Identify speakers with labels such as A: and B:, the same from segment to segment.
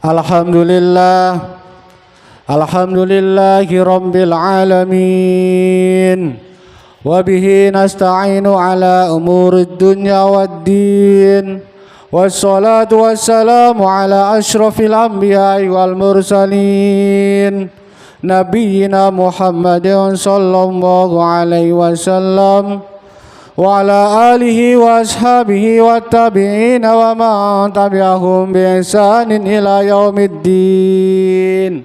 A: Alhamdulillah, alhamdulillahi rabbil alamin. Wabihi nasta'inu ala umurid dunya waddin. Wassalatu wassalamu ala ashrafil anbiya'i wal mursalin, Nabiyyina Muhammadin sallallahu alaihi wasallam wa ala alihi wa ashabihi wa tabi'in wa man tabi'ahum bi ihsanin ila yaumiddin.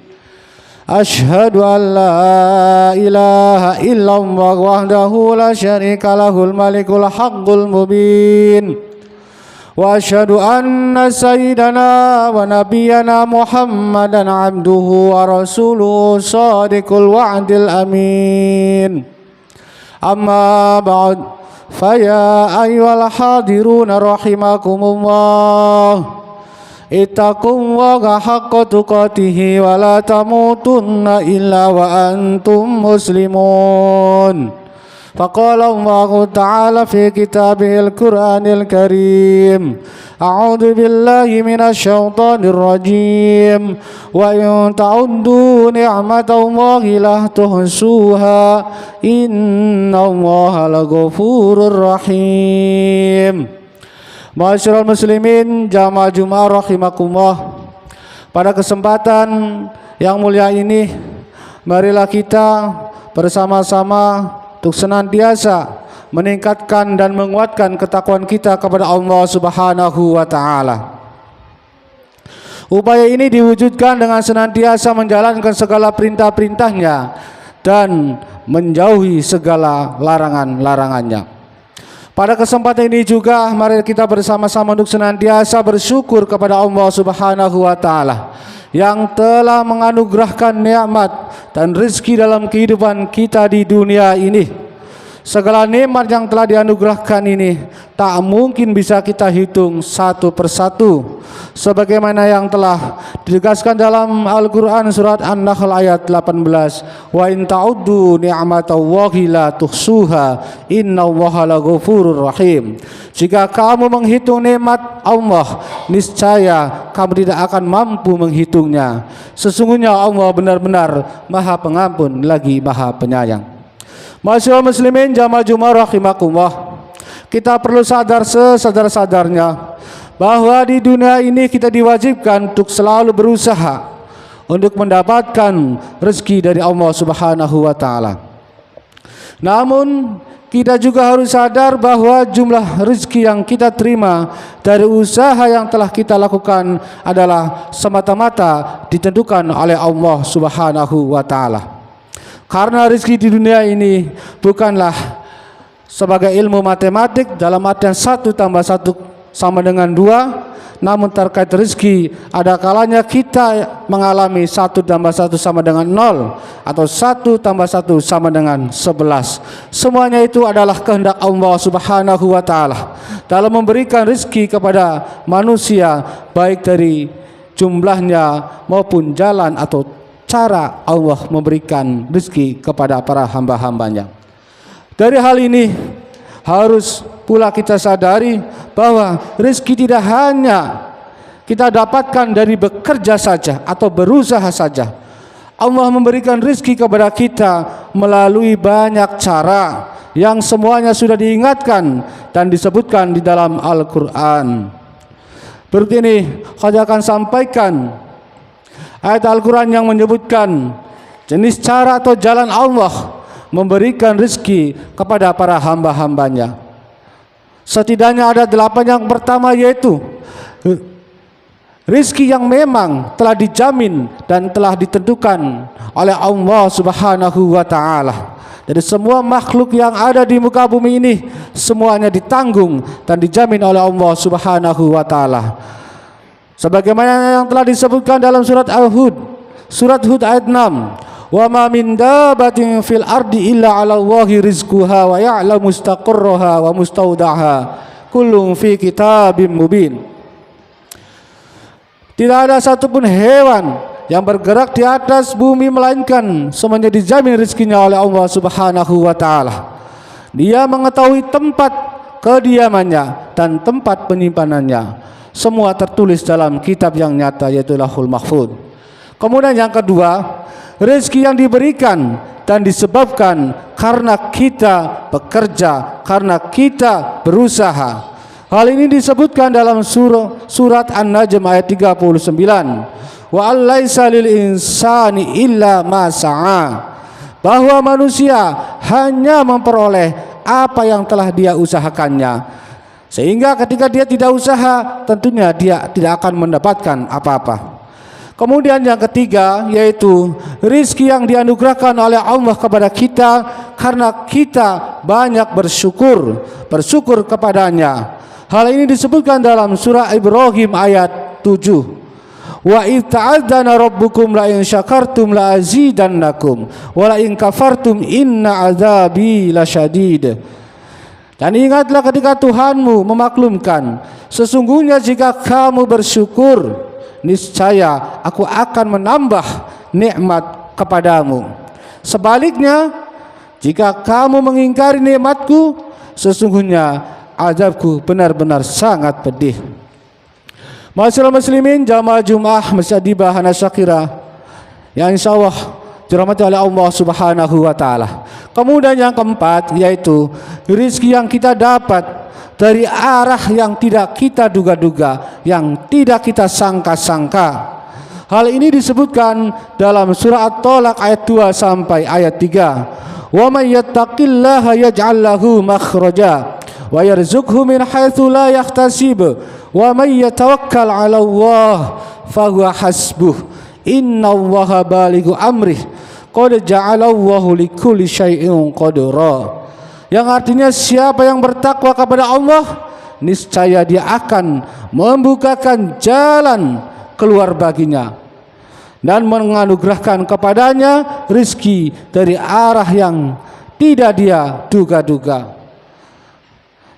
A: Ashhadu an la ilaha illallah wahdahu la syarika lahul malikul haqqul mubin. Wa asyhadu anna sayyidana wa nabiyyana Muhammadan abduhu wa rasuluhu shadiqul wa'dil amin. Amma ba'd, faya ayyuhal hadiruna rahimakumullah, ittaqullaha haqqa tuqatih wa la tamutunna illa wa antum muslimun. Faqala Allahu ta'ala fi kitabihil Qur'anil Karim, a'udzu billahi minasy syaithanir rajim, wa in ta'uddu ni'matallahi la tuhsuha innallaha laghafurur rahim. Ma'asyiral muslimin jamaah Jumat rahimakumullah. Pada kesempatan yang mulia ini, marilah kita bersama-sama untuk senantiasa meningkatkan dan menguatkan ketakwaan kita kepada Allah Subhanahu wa taala. Upaya ini diwujudkan dengan senantiasa menjalankan segala perintah-perintahnya dan menjauhi segala larangan-larangannya. Pada kesempatan ini juga mari kita bersama-sama untuk senantiasa bersyukur kepada Allah Subhanahu wa taala yang telah menganugerahkan nikmat dan rezeki dalam kehidupan kita di dunia ini. Segala nikmat yang telah dianugerahkan ini tak mungkin bisa kita hitung satu persatu, sebagaimana yang telah ditegaskan dalam Al-Quran surat An-Nahl ayat 18, wa in ta'uddu ni'matallahi la tuhsuha innallaha laghafurur rahim. Jika kamu menghitung nikmat Allah, niscaya kamu tidak akan mampu menghitungnya. Sesungguhnya Allah benar-benar Maha Pengampun lagi Maha Penyayang. Ma'asyiral muslimin jamaah Jumat rahimakumullah, kita perlu sadar sesadar-sadarnya bahwa di dunia ini kita diwajibkan untuk selalu berusaha untuk mendapatkan rezeki dari Allah Subhanahu wa taala. Namun kita juga harus sadar bahwa jumlah rezeki yang kita terima dari usaha yang telah kita lakukan adalah semata-mata ditentukan oleh Allah Subhanahu wa taala. Karena rezeki di dunia ini bukanlah sebagai ilmu matematik dalam artian 1 tambah 1 sama dengan 2, namun terkait rezeki ada kalanya kita mengalami 1 tambah 1 sama dengan 0 atau 1 tambah 1 sama dengan 11. Semuanya itu adalah kehendak Allah Subhanahu wa taala dalam memberikan rezeki kepada manusia, baik dari jumlahnya maupun jalan atau cara Allah memberikan rezeki kepada para hamba-hambanya. Dari hal ini harus pula kita sadari bahwa rezeki tidak hanya kita dapatkan dari bekerja saja atau berusaha saja. Allah memberikan rezeki kepada kita melalui banyak cara yang semuanya sudah diingatkan dan disebutkan di dalam Al-Quran. Berikut ini saya akan sampaikan ayat Al-Quran yang menyebutkan jenis cara atau jalan Allah memberikan rezeki kepada para hamba-hambanya. Setidaknya ada 8. Yang pertama yaitu rezeki yang memang telah dijamin dan telah ditentukan oleh Allah Subhanahu wa taala. Jadi semua makhluk yang ada di muka bumi ini semuanya ditanggung dan dijamin oleh Allah Subhanahu wa taala. Sebagaimana yang telah disebutkan dalam surat Al-Hud, surat Hud ayat 6, wa ma min dabatin fil ardi illa 'ala Allahi rizquha wa ya'lamu mustaqarraha wa mustaudaha kullun fi kitabim mubin. Tidak ada satupun hewan yang bergerak di atas bumi melainkan semuanya dijamin rezekinya oleh Allah Subhanahu wa taala. Dia mengetahui tempat kediamannya dan tempat penyimpanannya. semua tertulis dalam kitab yang nyata, yaitu Lauhul Mahfuz. Kemudian yang kedua, rezeki yang diberikan dan disebabkan karena kita bekerja, karena kita berusaha. Hal ini disebutkan dalam surat An-Najm ayat 39. Wa allaisa lil insani illa ma sa'a. Bahwa manusia hanya memperoleh apa yang telah dia usahakannya. Sehingga ketika dia tidak usaha, tentunya dia tidak akan mendapatkan apa-apa. Kemudian yang ketiga, yaitu rizki yang dianugerahkan oleh Allah kepada kita karena kita banyak bersyukur kepadanya. Hal ini disebutkan dalam surah Ibrahim ayat 7. Wa idh ta'adzana rabbukum la in syakartum la azidannakum wa la in kafartum inna azabi lasyadid. Dan ingatlah ketika Tuhanmu memaklumkan, sesungguhnya jika kamu bersyukur, niscaya aku akan menambah nikmat kepadamu. Sebaliknya, jika kamu mengingkari nikmatku, sesungguhnya azabku benar-benar sangat pedih. Masyaallah muslimin jamaah Jumat Masjid Bahana Syakira yang insyaallah dirahmati oleh Allah Subhanahu wa taala. Kemudian yang keempat, yaitu rezeki yang kita dapat dari arah yang tidak kita duga-duga, yang tidak kita sangka-sangka. Hal ini disebutkan dalam surah At-Talaq ayat 2 sampai ayat 3. Wa may yattaqillaha yaj'al lahu makhraja wa yarzuqhu min haitsu la yahtasib wa may yatawakkal 'ala Allah fa huwa hasbuh innallaha balighu amrih qad ja'alallahu likulli syai'in qadra. Yang artinya siapa yang bertakwa kepada Allah, niscaya dia akan membukakan jalan keluar baginya dan menganugerahkan kepadanya rizki dari arah yang tidak dia duga-duga.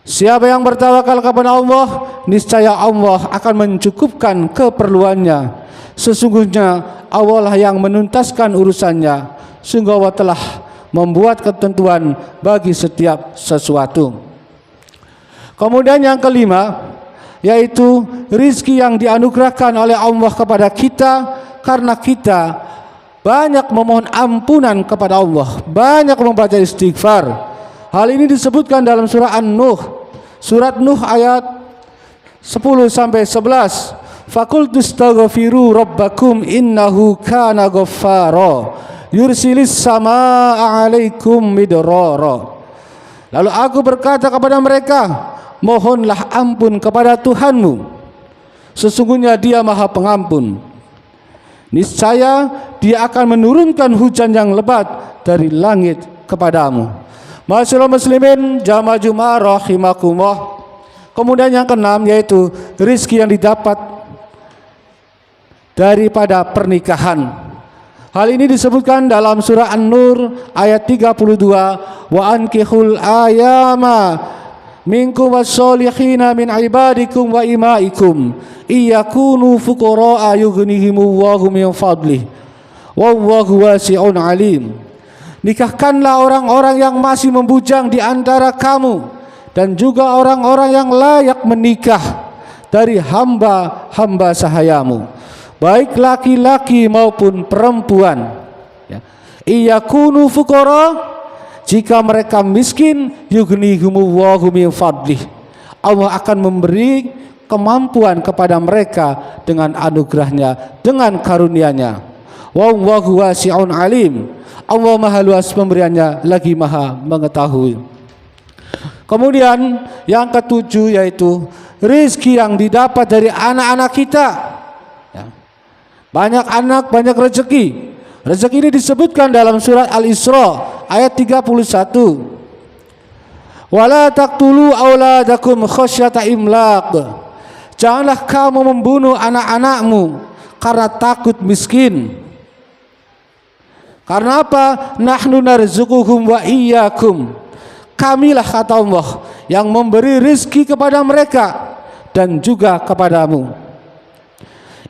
A: Siapa yang bertawakal kepada Allah, niscaya Allah akan mencukupkan keperluannya. Sesungguhnya Allah lah yang menuntaskan urusannya. Sungguh Allah telah membuat ketentuan bagi setiap sesuatu. Kemudian yang kelima, yaitu rizki yang dianugerahkan oleh Allah kepada kita karena kita banyak memohon ampunan kepada Allah, banyak membaca istighfar. Hal ini disebutkan dalam surah An-Nuh, surat Nuh ayat 10 sampai 11. Faqultu astaghfiru rabbakum innahu kana ghaffara yursilis samaa 'alaikum midrara. Lalu aku berkata kepada mereka, mohonlah ampun kepada Tuhanmu, sesungguhnya Dia Maha Pengampun. Niscaya Dia akan menurunkan hujan yang lebat dari langit kepadamu. Masyaallah muslimin jamaah Jumat rahimakumullah. Kemudian yang keenam, yaitu rizki yang didapat daripada pernikahan. Hal ini disebutkan dalam surah An-Nur ayat 32. Wa ankihul ayama minkum wasolihina min ibadikum wa imaikum iyakunu fuqara'a yughnihimullahu min fadlih wallahu wasi'un alim. Nikahkanlah orang-orang yang masih membujang di antara kamu dan juga orang-orang yang layak menikah dari hamba-hamba sahayamu, baik laki-laki maupun perempuan. Iyakunu fuqara, jika mereka miskin, yughnihimullahu min fadlih, Allah akan memberi kemampuan kepada mereka dengan anugerahnya, dengan karunia-Nya. Wallahu wasi'un alim, Allah maha luas pemberiannya lagi maha mengetahui. Kemudian yang ketujuh, yaitu rizki yang didapat dari anak-anak kita. Banyak anak, banyak rezeki. Rezeki ini disebutkan dalam surat Al-Isra ayat 31. Wala taqtulu auladakum khasyata imlaq. Janganlah kamu membunuh anak-anakmu karena takut miskin. Karena apa? Nahnu narzuquhum wa iyyakum. Kamilah, kata Allah, yang memberi rizki kepada mereka dan juga kepadamu.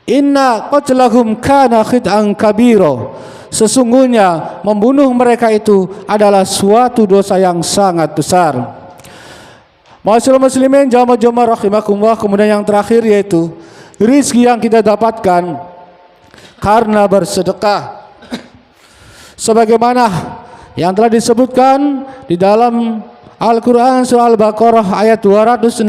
A: Inna qatlahum kana khit'an kabira. Sesungguhnya membunuh mereka itu adalah suatu dosa yang sangat besar. Ma'asyiral muslimin jamaah rahimakumullah, kemudian yang terakhir yaitu rizki yang kita dapatkan karena bersedekah. Sebagaimana yang telah disebutkan di dalam Al-Quran surah Al-Baqarah ayat 261.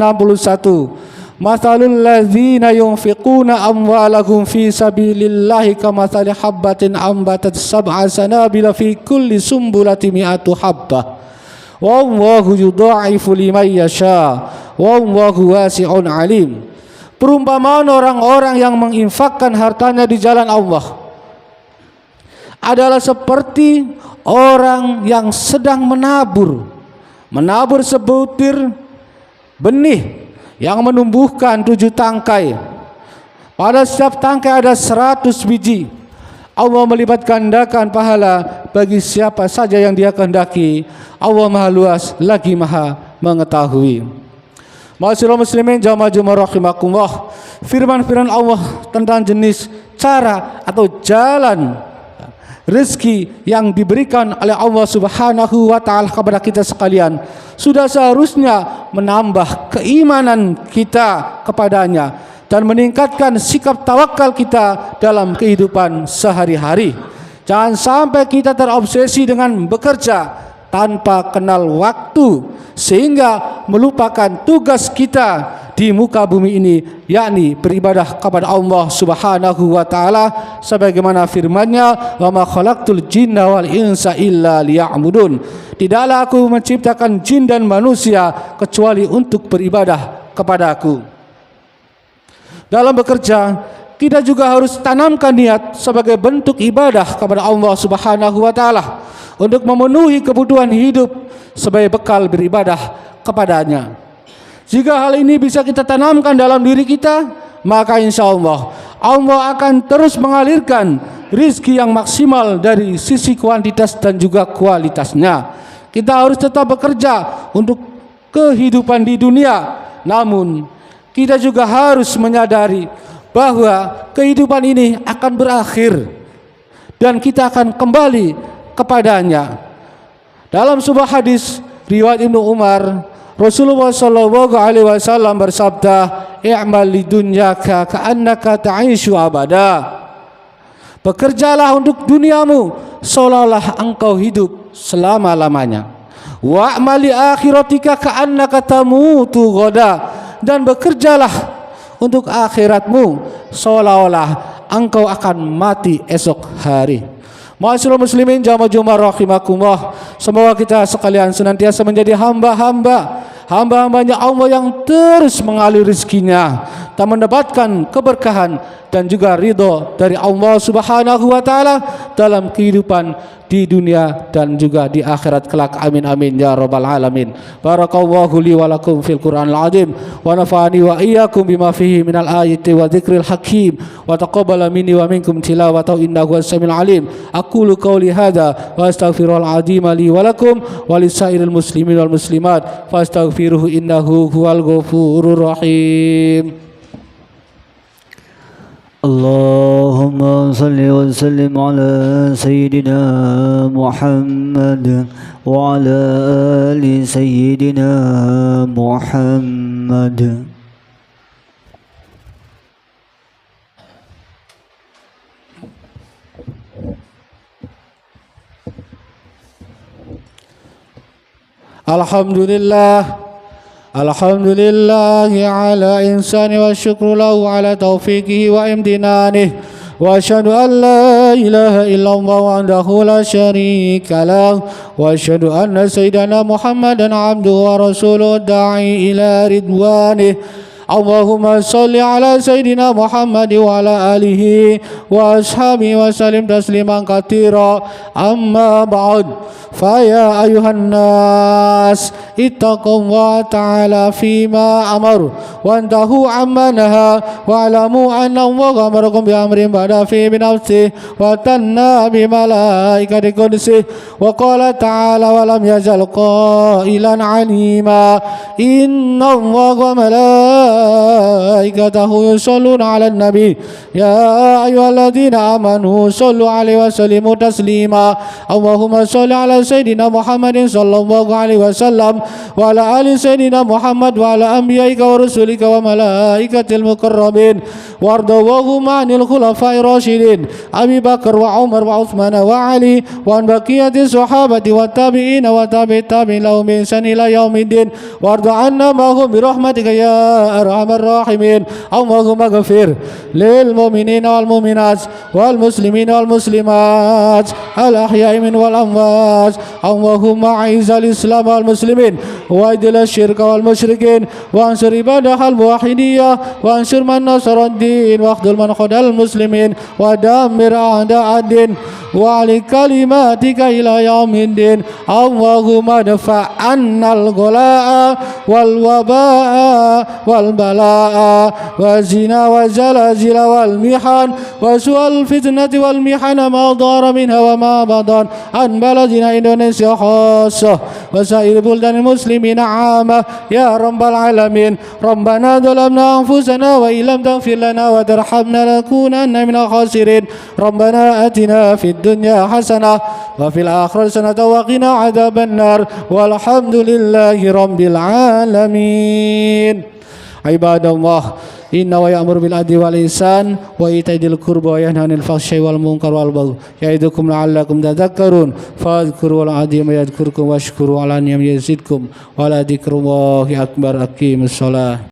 A: Mathalul ladzina yunfiquna amwalahum fi sabilillahi kamathali habbatin ambatat sab'a sanabila fi kulli sumbulatin mi'atu habbah. Wallahu yudha'ifu liman yasha. Wallahu wasi'un alim. Perumpamaan orang-orang yang menginfakkan hartanya di jalan Allah adalah seperti orang yang sedang menabur sebutir benih yang menumbuhkan 7 tangkai. Pada setiap tangkai ada 100 biji. Allah melipat gandakan pahala bagi siapa saja yang Dia kehendaki. Allah Maha Luas lagi Maha mengetahui. Ma'asyiral muslimin jamaah rahimakumullah, firman-firman Allah tentang jenis, cara atau jalan rezeki yang diberikan oleh Allah Subhanahu wa taala kepada kita sekalian sudah seharusnya menambah keimanan kita kepadanya dan meningkatkan sikap tawakal kita dalam kehidupan sehari-hari. Jangan sampai kita terobsesi dengan bekerja tanpa kenal waktu sehingga melupakan tugas kita di muka bumi ini, yakni beribadah kepada Allah Subhanahu wa taala sebagaimana firman-Nya, "Wa ma khalaqtul jinna wal insa illa liya'budun." Tidaklah aku menciptakan jin dan manusia kecuali untuk beribadah kepada-Aku. Dalam bekerja, kita juga harus tanamkan niat sebagai bentuk ibadah kepada Allah Subhanahu wa taala untuk memenuhi kebutuhan hidup sebagai bekal beribadah kepadanya. Jika hal ini bisa kita tanamkan dalam diri kita, maka insya Allah Allah akan terus mengalirkan rizki yang maksimal dari sisi kuantitas dan juga kualitasnya. Kita harus tetap bekerja untuk kehidupan di dunia, namun kita juga harus menyadari bahwa kehidupan ini akan berakhir dan kita akan kembali kepadanya. Dalam sebuah hadis riwayat Ibnu Umar, Rasulullah sallallahu alaihi wasallam bersabda, "I'mal lidunyaka ka'annaka ta'ishu abada." Bekerjalah untuk duniamu seolah-olah engkau hidup selama-lamanya. Wa'mal li akhiratika ka'annaka tamutu ghadan. Dan bekerjalah untuk akhiratmu seolah-olah engkau akan mati esok hari. Ma'asyiral muslimin jamaah rahimakumullah, semoga kita sekalian senantiasa menjadi hamba-hambanya Allah yang terus mengalir rezekinya dan mendapatkan keberkahan dan juga ridho dari Allah Subhanahu wa taala dalam kehidupan di dunia dan juga di akhirat kelak. Amin amin ya rabbal alamin. Barakallahu li wa lakum fil Qur'anil azim wa nafa'ani wa iyyakum bima fihi minal ayati wa dzikril hakim wa taqabbala minni wa minkum tilawatahu innahu as-sami'ul alim. Aqulu qawli hadza wa astaghfirul azim li wa lakum wa lisairil muslimin wal muslimat fastaghfiruhu innahu huwal ghafurur rahim.
B: اللهم صل وسلم على سيدنا محمد وعلى آل سيدنا محمد.
A: Alhamdulillahi ala insani wa syukru lahu ala taufiqihi wa imtinanihi wa asyhadu an la ilaha illallah wahdahu la syarika lah wa asyhadu anna sayyidana Muhammadan abduhu wa rasuluhu da'i ila ridwanih. Allahumma salli ala sayyidina Muhammad wa ala alihi wa ashabihi wa sallim tasliman katsira. Amma ba'd, fa ya ayuhan nas ittaqullaha ta'ala fima amar wa antahu amma naha wa alamu anna Allah amarakum bi amrin ba'da fi bi nafsi wa tanna bi malaikati qudsi wa qala ta'ala wa lam yazal qailan alima inna Allah wa malaikatahu وملائكته يصلون على النبي يا أيها الذين آمنوا صلوا عليه وسلموا تسليما اللهم صل على سيدنا محمد صلى الله عليه وسلم وعلى آل سيدنا محمد وعلى أنبيائك ورسلك وملائكة المقربين وارض اللهم عن الخلفاء الراشدين أبي بكر وعمر وعثمان وعلي وعن بقية الصحابة والتابعين وتابع التابعين لهم بإحسان إلى يوم الدين وارض عنا معهم برحمتك يا أرحم الراحمين اللهم اغفر للمؤمنين والمؤمنات والمسلمين والمسلمات الأحياء من والأموات اللهم أعز الإسلام والمسلمين وأذل الشرك والمشركين وانصر عبادك الموحدين وانصر من نصر الدين واخذل من خذل المسلمين ودمر أعداء الدين وعلى كلماتك إلى يوم الدين اللهم ادفع عنا الغلاء والوباء والبلاء والزنا والزلازل والمحن وسوء الفتنة والمحن ما ظهر منها وما بطن عن بلدنا إندونيسيا خاصة وسائر بلدان المسلمين عامة يا رب العالمين ربنا ظلمنا أنفسنا وإن لم تغفر لنا وترحمنا لنكونن من الخاسرين ربنا آتنا في الدنيا حسنة وفي الآخرة حسنة وقنا عذاب النار والحمد لله رب العالمين عباد الله إنه يأمر بالعدل والإحسان وإيتاء ذي القربى وينهى عن الفحشاء والمنكر والبغي يعظكم لعلكم تذكرون فاذكروا العظيم يذكركم واشكروا على نعمه يزدكم ولذكر الله أكبر أقيموا الصلاة